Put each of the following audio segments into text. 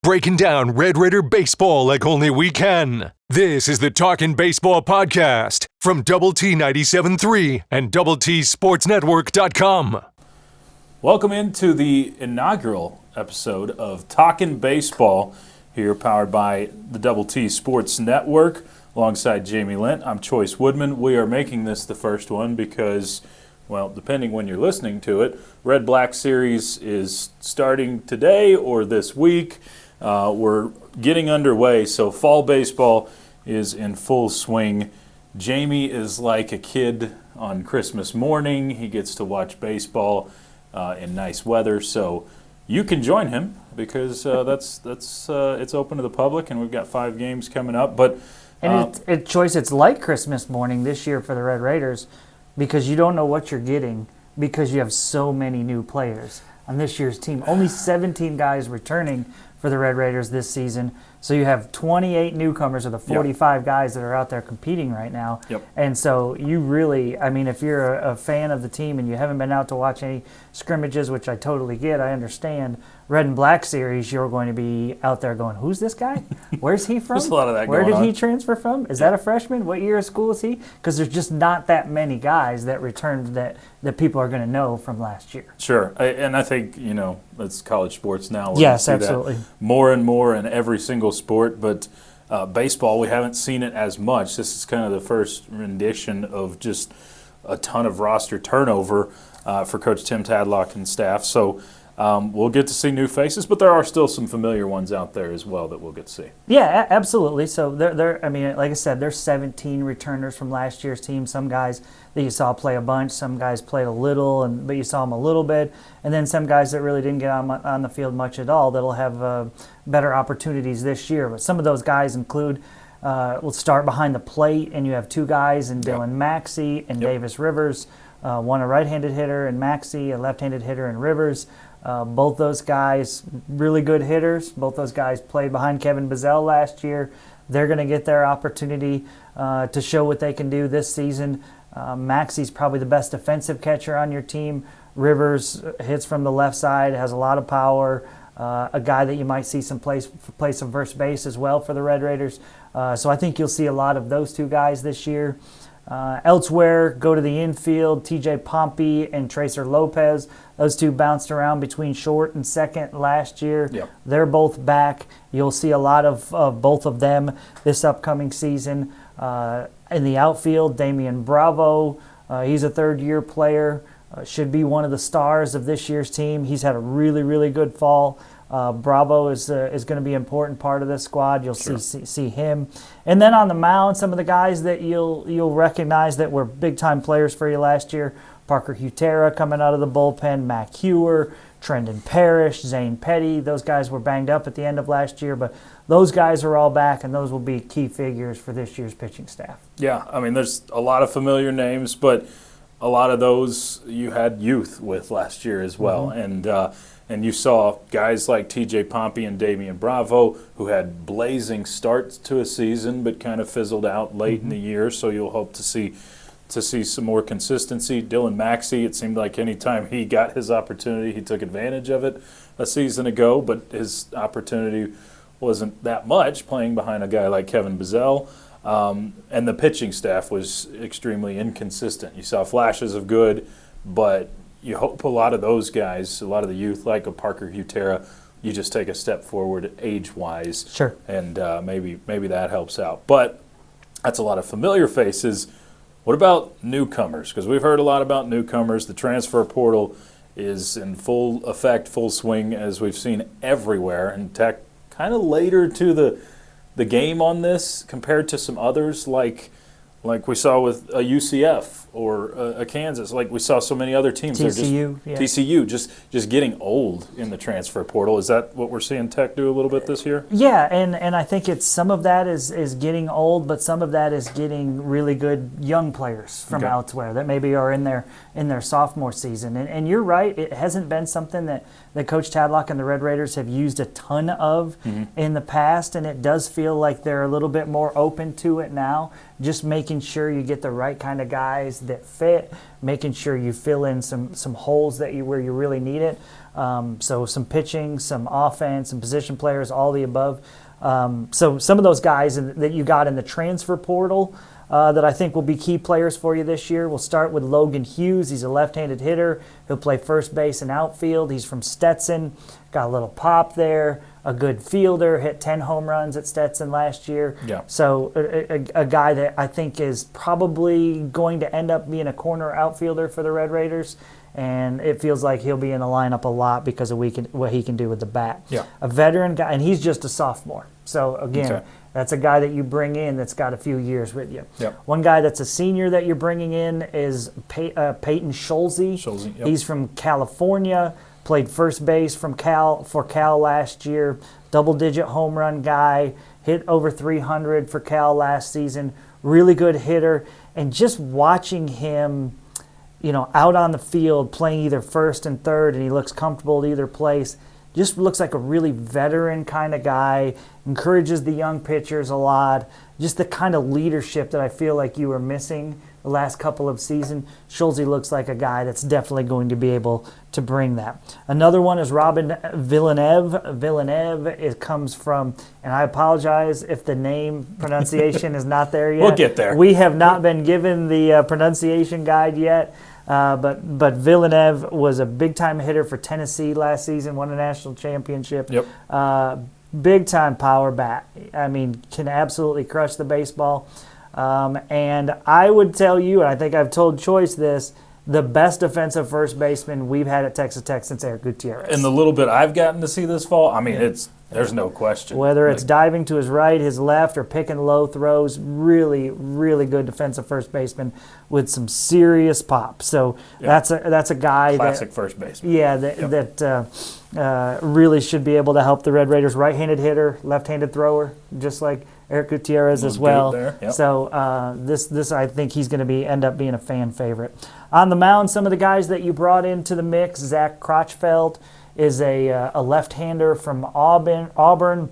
breaking down Red Raider baseball like only we can. This is the Talkin Baseball Podcast from Double T 97.3 and DoubleTSportsNetwork.com. Welcome into the inaugural episode of Talkin Baseball, here powered by the Double T Sports Network. Alongside Jamie Lent, I'm Chois Woodman. We are making this the first one because, well, depending when you're listening to it, Red-Black Series is starting today or this week. We're getting underway, so fall baseball is in full swing. Jamie is like a kid on Christmas morning. He gets to watch baseball in nice weather, so you can join him because it's open to the public, and we've got 5 games coming up. But Choice, it's like Christmas morning this year for the Red Raiders because you don't know what you're getting because you have so many new players on this year's team. Only 17 guys returning for the Red Raiders this season. So you have 28 newcomers of the 45 guys that are out there competing right now. Yep. And so you really, I mean, if you're a fan of the team and you haven't been out to watch any scrimmages, which I totally get, I understand, Red and Black Series, you're going to be out there going, who's this guy? Where's he from? There's a lot of that Where going did on. he transfer from? Is that a freshman? What year of school is he? Because there's just not that many guys that returned that people are going to know from last year. Sure, and I think, that's college sports now. We're Yes, gonna see that absolutely. more and more in every single sport, but baseball, we haven't seen it as much. This is kind of the first rendition of just a ton of roster turnover for Coach Tim Tadlock and staff. So we'll get to see new faces, but there are still some familiar ones out there as well that we'll get to see. Yeah, absolutely. So I mean, like I said, there's 17 returners from last year's team. Some guys that you saw play a bunch, some guys played a little, but you saw them a little bit, and then some guys that really didn't get on the field much at all that'll have better opportunities this year. But some of those guys include, we'll start behind the plate, and you have 2 guys in Dylan Maxey and Davis Rivers, one a right-handed hitter in Maxey, a left-handed hitter in Rivers. Both those guys, really good hitters. Both those guys played behind Kevin Bizzell last year. They're going to get their opportunity to show what they can do this season. Maxey's probably the best defensive catcher on your team. Rivers hits from the left side, has a lot of power. A guy that you might see play some first base as well for the Red Raiders. So I think you'll see a lot of those 2 guys this year. Elsewhere, go to the infield, TJ Pompey and Tracer Lopez. Those 2 bounced around between short and second last year. Yep. They're both back. You'll see a lot of both of them this upcoming season. In the outfield, Damian Bravo, he's a third-year player, should be one of the stars of this year's team. He's had a really, really good fall. Bravo is going to be an important part of this squad. You'll see him. And then on the mound, some of the guys that you'll recognize that were big-time players for you last year, Parker Hutera coming out of the bullpen, Mac Hewer, Trendon Parrish, Zane Petty. Those guys were banged up at the end of last year, but those guys are all back, and those will be key figures for this year's pitching staff. Yeah, I mean, there's a lot of familiar names, but a lot of those you had youth with last year as well. Mm-hmm. And you saw guys like TJ Pompey and Damian Bravo who had blazing starts to a season but kind of fizzled out late in the year, so you'll hope to see some more consistency. Dylan Maxey, it seemed like anytime he got his opportunity, he took advantage of it a season ago, but his opportunity wasn't that much playing behind a guy like Kevin Bizzell. And the pitching staff was extremely inconsistent. You saw flashes of good, but you hope a lot of those guys, a lot of the youth like a Parker Hutera, you just take a step forward age-wise. Sure. And maybe that helps out. But that's a lot of familiar faces. What about newcomers? Because we've heard a lot about newcomers. The transfer portal is in full effect, full swing, as we've seen everywhere. And Tech kind of later to the game on this compared to some others like we saw with a UCF or a Kansas, like we saw so many other teams. TCU, just getting old in the transfer portal. Is that what we're seeing Tech do a little bit this year? Yeah, and I think it's some of that is getting old, but some of that is getting really good young players from elsewhere that maybe are in their sophomore season. And you're right, it hasn't been something that Coach Tadlock and the Red Raiders have used a ton of in the past, and it does feel like they're a little bit more open to it now, just making sure you get the right kind of guys that fit, making sure you fill in some holes where you really need it. So some pitching, some offense, some position players, all the above. So some of those guys that you got in the transfer portal that I think will be key players for you this year. We'll start with Logan Hughes. He's a left-handed hitter. He'll play first base and outfield. He's from Stetson. Got a little pop there. A good fielder. Hit 10 home runs at Stetson last year. Yeah. So a guy that I think is probably going to end up being a corner outfielder for the Red Raiders. And it feels like he'll be in the lineup a lot because of what he can do with the bat. Yeah. A veteran guy, and he's just a sophomore. So, again, Okay. that's a guy that you bring in that's got a few years with you. Yep. One guy that's a senior that you're bringing in is Peyton Schulze. Schulze, yep. He's from California, played first base for Cal last year, double-digit home run guy, hit over 300 for Cal last season, really good hitter. And just watching him, out on the field playing either first and third, and he looks comfortable at either place. Just looks like a really veteran kind of guy, encourages the young pitchers a lot. Just the kind of leadership that I feel like you were missing the last couple of seasons. Schulze looks like a guy that's definitely going to be able to bring that. Another one is Robin Villeneuve. Villeneuve comes from, and I apologize if the name pronunciation is not there yet. We'll get there. We have not been given the pronunciation guide yet. But Villeneuve was a big-time hitter for Tennessee last season, won a national championship. Yep. Big-time power bat. I mean, can absolutely crush the baseball. And I would tell you, and I think I've told Choice this, the best defensive first baseman we've had at Texas Tech since Eric Gutierrez. In the little bit I've gotten to see this fall, I mean, there's no question. Whether it's diving to his right, his left, or picking low throws, really, really good defensive first baseman with some serious pop. So that's a guy classic first baseman. Yeah, that really should be able to help the Red Raiders. Right-handed hitter, left-handed thrower, just like Eric Gutierrez as well. Yep. So this I think he's going to end up being a fan favorite. On the mound, some of the guys that you brought into the mix, Zach Crotchfeld is a left-hander from Auburn,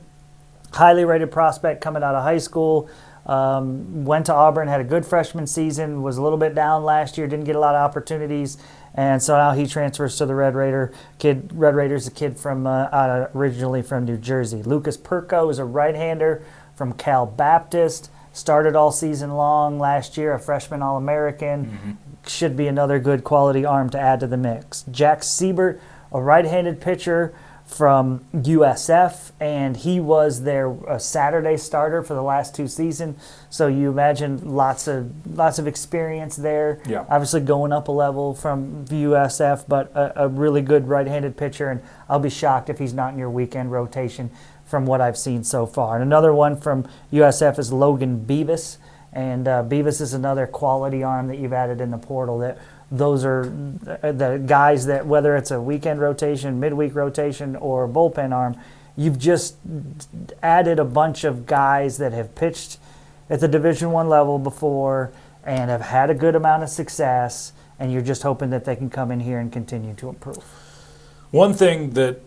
highly rated prospect coming out of high school. Went to Auburn, had a good freshman season, was a little bit down last year, didn't get a lot of opportunities, and so now he transfers to the Red Raiders, a kid from originally from New Jersey. Lucas Perko is a right-hander from Cal Baptist, started all season long last year, a freshman All-American. Mm-hmm. Should be another good quality arm to add to the mix. Jack Siebert, a right-handed pitcher from USF, and he was their Saturday starter for the last 2 seasons. So you imagine lots of experience there. Yeah. Obviously going up a level from USF, but a really good right-handed pitcher, and I'll be shocked if he's not in your weekend rotation from what I've seen so far. And another one from USF is Logan Beavis, and Beavis is another quality arm that you've added in the portal. Those are the guys that, whether it's a weekend rotation, midweek rotation, or bullpen arm, you've just added a bunch of guys that have pitched at the Division I level before and have had a good amount of success, and you're just hoping that they can come in here and continue to improve. One thing that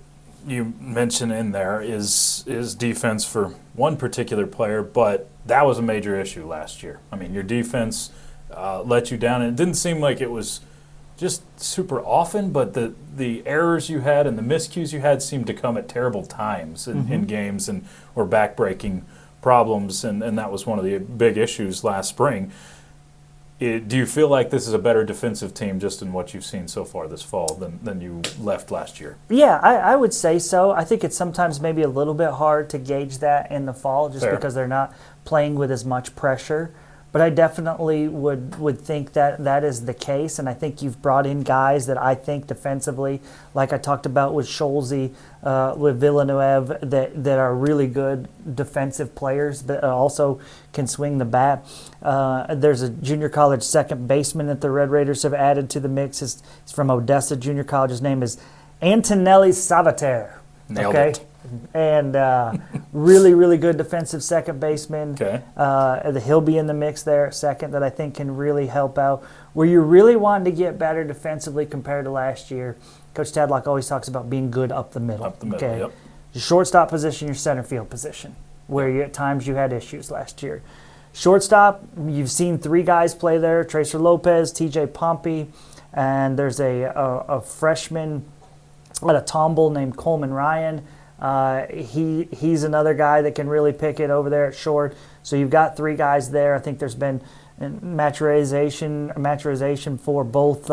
you mentioned in there is defense for one particular player, but that was a major issue last year. I mean, your defense let you down, and it didn't seem like it was just super often, but the errors you had and the miscues you had seemed to come at terrible times in games or back-breaking problems, and that was one of the big issues last spring. Do you feel like this is a better defensive team just in what you've seen so far this fall than you left last year? Yeah, I would say so. I think it's sometimes maybe a little bit hard to gauge that in the fall just Fair. because they're not playing with as much pressure. But I definitely would think that is the case, and I think you've brought in guys that I think defensively, like I talked about with Schulze, with Villeneuve, that are really good defensive players, but also can swing the bat. There's a junior college second baseman that the Red Raiders have added to the mix. He's from Odessa Junior College. His name is Antonelli Savater. Nailed it. And really, really good defensive second baseman. Okay. He'll be in the mix there at second that I think can really help out. Where you're really wanting to get better defensively compared to last year, Coach Tadlock always talks about being good up the middle. Up the middle, yep. Your shortstop position, your center field position, where at times you had issues last year. Shortstop, you've seen 3 guys play there: Tracer Lopez, TJ Pompey, and there's a freshman at a Tomball named Coleman Ryan. He's another guy that can really pick it over there at short. So you've got 3 guys there. I think there's been maturization for both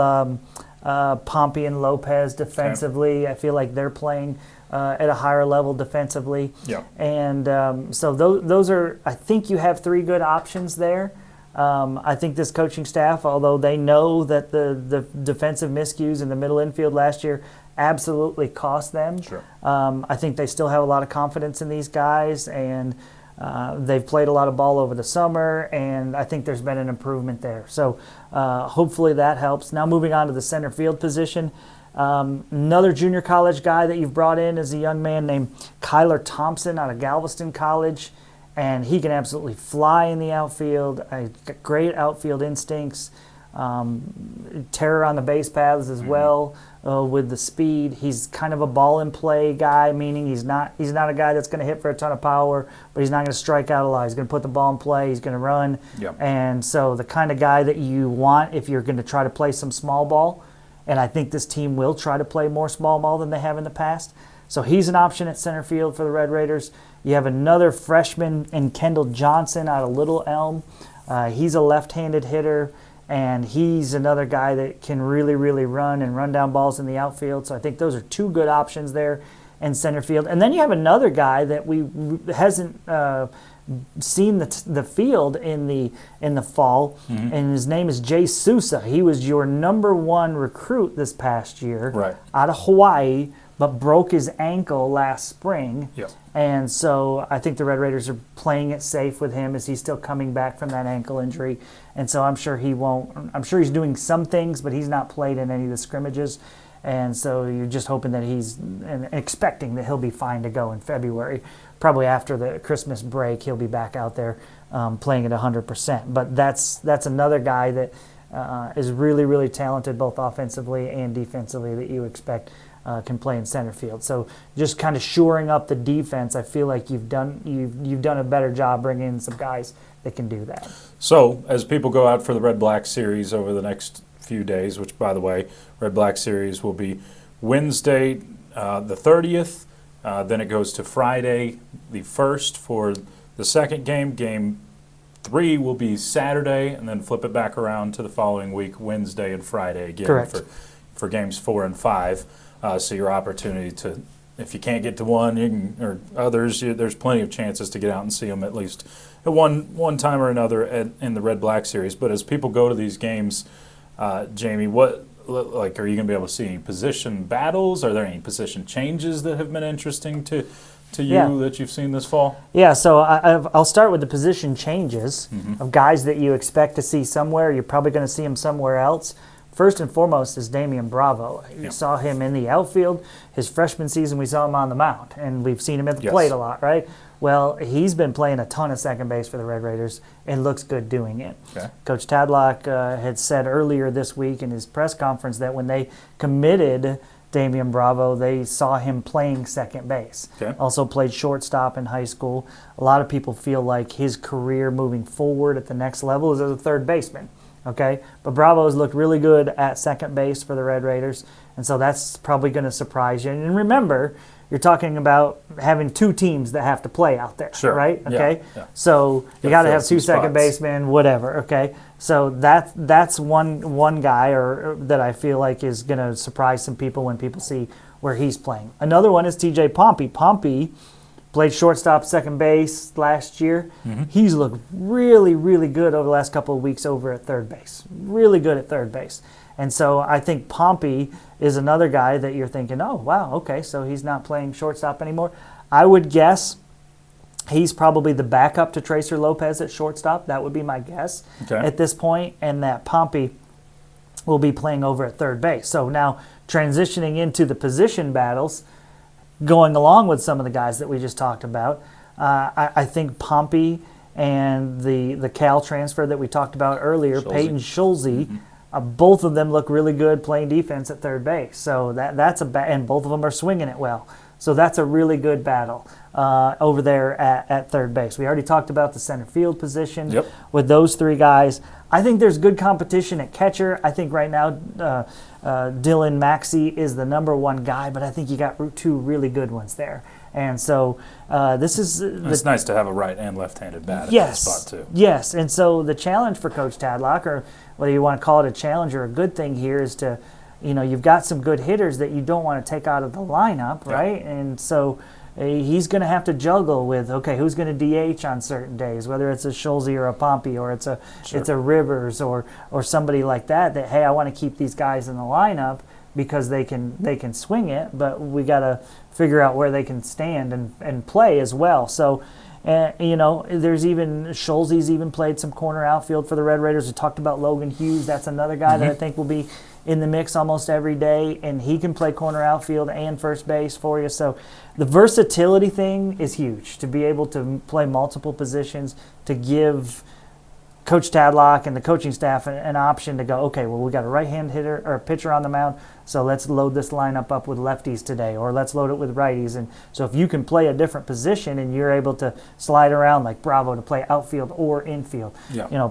Pompey and Lopez defensively. Okay. I feel like they're playing at a higher level defensively. Yeah. And so those are, I think you have 3 good options there. I think this coaching staff, although they know that the defensive miscues in the middle infield last year absolutely cost them, sure. I think they still have a lot of confidence in these guys, and they've played a lot of ball over the summer, and I think there's been an improvement there. So hopefully that helps. Now moving on to the center field position. Another junior college guy that you've brought in is a young man named Kyler Thompson out of Galveston College, and he can absolutely fly in the outfield. Got great outfield instincts, terror on the base paths as well with the speed. He's kind of a ball in play guy, meaning he's not a guy that's going to hit for a ton of power, but he's not going to strike out a lot. He's going to put the ball in play. He's going to run, and so the kind of guy that you want if you're going to try to play some small ball. And I think this team will try to play more small ball than they have in the past. So he's an option at center field for the Red Raiders. You have another freshman in Kendall Johnson out of Little Elm. He's a left-handed hitter, and he's another guy that can really, really run and run down balls in the outfield. So I think those are 2 good options there in center field. And then you have another guy that hasn't seen the field in the fall, and his name is Jay Sousa. He was your number 1 recruit this past year out of Hawaii, but broke his ankle last spring. And so I think the Red Raiders are playing it safe with him as he's still coming back from that ankle injury. And so I'm sure he's doing some things, but he's not played in any of the scrimmages. And so you're just hoping that and expecting that he'll be fine to go in February. Probably after the Christmas break, he'll be back out there playing at 100%. But that's another guy that is really, really talented both offensively and defensively that you expect can play in center field. So just kind of shoring up the defense, I feel like you've done a better job bringing in some guys that can do that. So as people go out for the Red-Black series over the next few days, which, by the way, Red-Black series will be Wednesday the 30th, then it goes to Friday the 1st for the second game. Game 3 will be Saturday, and then flip it back around to the following week, Wednesday and Friday again for games 4 and 5. So your opportunity to, if you can't get to one or others, there's plenty of chances to get out and see them at least at one time or another in the Red-Black series. But as people go to these games, Jamie, are you going to be able to see any position battles? Are there any position changes that have been interesting to you that you've seen this fall? Yeah, so I'll start with the position changes of guys that you expect to see somewhere. You're probably going to see them somewhere else. First and foremost is Damian Bravo. You saw him in the outfield. His freshman season, we saw him on the mound, and we've seen him at the plate a lot, right? Well, he's been playing a ton of second base for the Red Raiders and looks good doing it. Okay. Coach Tadlock had said earlier this week in his press conference that when they committed Damian Bravo, they saw him playing second base. Okay. Also played shortstop in high school. A lot of people feel like his career moving forward at the next level is as a third baseman. Okay, but Bravo's looked really good at second base for the Red Raiders, and so that's probably going to surprise you. And remember, you're talking about having 2 teams that have to play out there, right? Okay, so you got to have 2 second basemen, whatever. Okay, so that's one guy that I feel like is going to surprise some people when people see where he's playing. Another one is TJ Pompey. Pompey played shortstop, second base last year. He's looked really, really good over the last couple of weeks over at third base. Really good at third base. And so I think Pompey is another guy that you're thinking, oh, wow, okay, so he's not playing shortstop anymore. I would guess he's probably the backup to Tracer Lopez at shortstop. That would be my guess at this point, and that Pompey will be playing over at third base. So now transitioning into the position battles, going along with some of the guys that we just talked about, I think Pompey and the Cal transfer that we talked about earlier, Peyton Schulze, both of them look really good playing defense at third base. So that's and both of them are swinging it well. So that's a really good battle over there at third base. We already talked about the center field position with those three guys. I think there's good competition at catcher. I think right now Dylan Maxey is the number one guy, but I think you got two really good ones there. And so this is... It's nice to have a right and left-handed bat at that spot, too. Yes, and so the challenge for Coach Tadlock, or whether you want to call it a challenge or a good thing here, is to, you've got some good hitters that you don't want to take out of the lineup, right? And so he's going to have to juggle with, okay, who's going to DH on certain days, whether it's a Schulze or a Pompey or it's a Rivers or somebody like that, hey, I want to keep these guys in the lineup because they can swing it, but we got to figure out where they can stand and play as well. So, there's even Schulze's even played some corner outfield for the Red Raiders. We talked about Logan Hughes. That's another guy that I think will be in the mix almost every day, and he can play corner outfield and first base for you. So the versatility thing is huge, to be able to play multiple positions, to give Coach Tadlock and the coaching staff an option to go, okay, well, we got a right-hand hitter or a pitcher on the mound, so let's load this lineup up with lefties today, or let's load it with righties. And so if you can play a different position and you're able to slide around, like Bravo to play outfield or infield,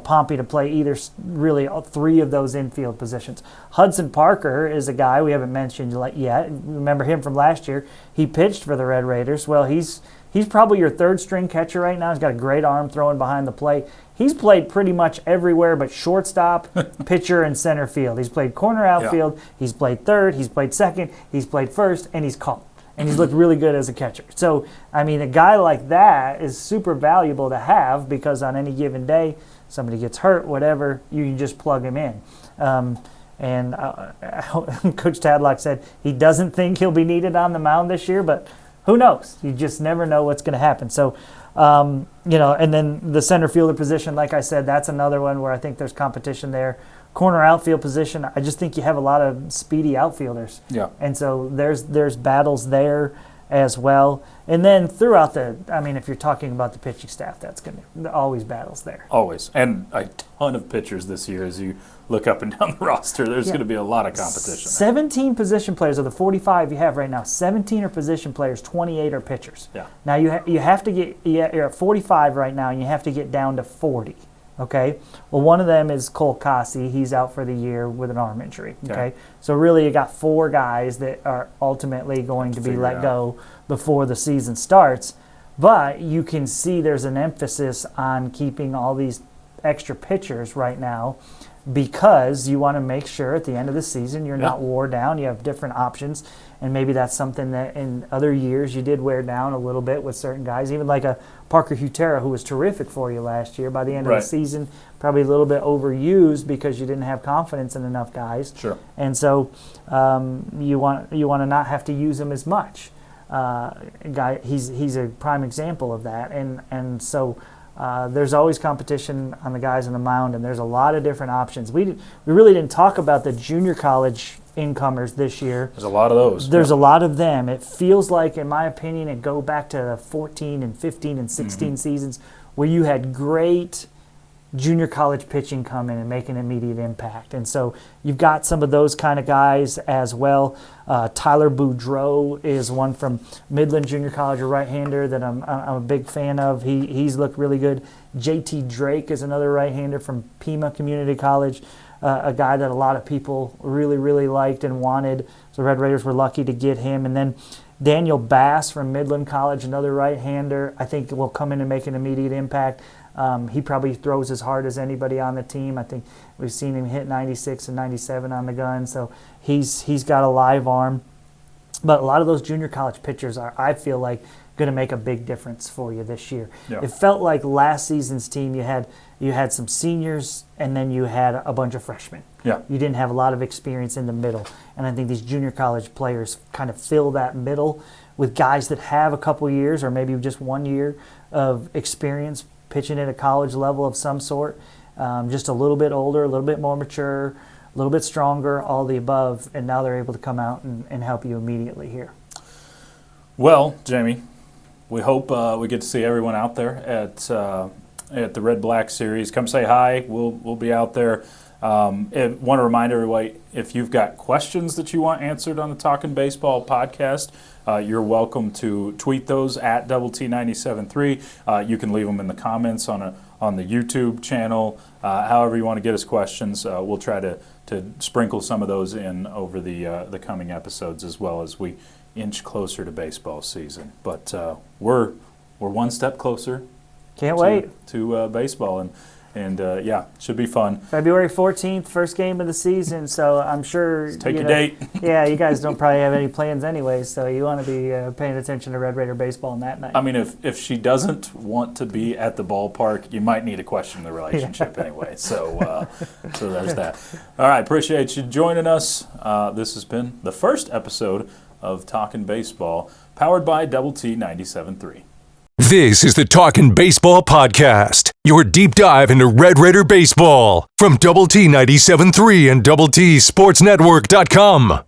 Pompey to play either, really all three of those infield positions. Hudson Parker is a guy we haven't mentioned yet. Remember him from last year. He pitched for the Red Raiders. Well, he's probably your third-string catcher right now. He's got a great arm throwing behind the plate. He's played pretty much everywhere but shortstop, pitcher, and center field. He's played corner outfield. He's played third. He's played second. He's played first, and he's caught. And he's looked really good as a catcher. So, I mean, a guy like that is super valuable to have, because on any given day, somebody gets hurt, whatever, you can just plug him in. And Coach Tadlock said he doesn't think he'll be needed on the mound this year, but who knows? You just never know what's going to happen. So, and then the center fielder position, like I said, that's another one where I think there's competition there. Corner outfield position, I just think you have a lot of speedy outfielders. Yeah. And so there's battles there as well. And then throughout if you're talking about the pitching staff, that's going to always battles there. Always. And a ton of pitchers this year as you look up and down the roster. There's going to be a lot of competition. 17 position players of the 45 you have right now. 17 are position players, 28 are pitchers. Yeah. Now you have to get, you're at 45 right now, and you have to get down to 40. Okay. Well, one of them is Cole Cossey. He's out for the year with an arm injury. Okay. So really, you got 4 guys that are ultimately going to be let go before the season starts. But you can see there's an emphasis on keeping all these extra pitchers right now, because you want to make sure at the end of the season you're not wore down. You have different options, and maybe that's something that in other years you did wear down a little bit with certain guys, even like a Parker Hutera, who was terrific for you last year. By the end of the season, probably a little bit overused because you didn't have confidence in enough guys. Sure. And so you want to not have to use him as much. He's a prime example of that, and so. There's always competition on the guys on the mound, and there's a lot of different options. We really didn't talk about the junior college incomers this year. There's a lot of those. There's a lot of them. It feels like, in my opinion, it go back to the 14 and 15 and 16 seasons where you had great junior college pitching come in and make an immediate impact. And so you've got some of those kind of guys as well. Tyler Boudreau is one from Midland Junior College, a right-hander that I'm a big fan of. He's looked really good. J.T. Drake is another right-hander from Pima Community College, a guy that a lot of people really, really liked and wanted. So Red Raiders were lucky to get him. And then Daniel Bass from Midland College, another right-hander, I think will come in and make an immediate impact. He probably throws as hard as anybody on the team. I think we've seen him hit 96 and 97 on the gun, so he's got a live arm. But a lot of those junior college pitchers are, I feel like, going to make a big difference for you this year. Yeah. It felt like last season's team, you had some seniors, and then you had a bunch of freshmen. Yeah. You didn't have a lot of experience in the middle. And I think these junior college players kind of fill that middle with guys that have a couple years or maybe just 1 year of experience pitching at a college level of some sort, just a little bit older, a little bit more mature, a little bit stronger, all the above, and now they're able to come out and help you immediately here. Well, Jamie, we hope we get to see everyone out there at the Red Black Series. Come say hi. We'll be out there. Want to remind everybody, if you've got questions that you want answered on the Talkin' Baseball podcast, you're welcome to tweet those at Double T973. You can leave them in the comments on the YouTube channel. However you want to get us questions, we'll try to sprinkle some of those in over the coming episodes as well as we inch closer to baseball season. But we're one step closer. Can't wait to baseball, and yeah, should be fun. February 14th, first game of the season, so I'm sure... Take your date. Yeah, you guys don't probably have any plans anyway, so you want to be paying attention to Red Raider baseball on that night. I mean, if she doesn't want to be at the ballpark, you might need to question the relationship anyway. So there's that. All right, appreciate you joining us. This has been the first episode of Talkin' Baseball, powered by Double T 97.3. This is the Talkin' Baseball Podcast, your deep dive into Red Raider baseball from Double T 97.3 and DoubleTSportsNetwork.com.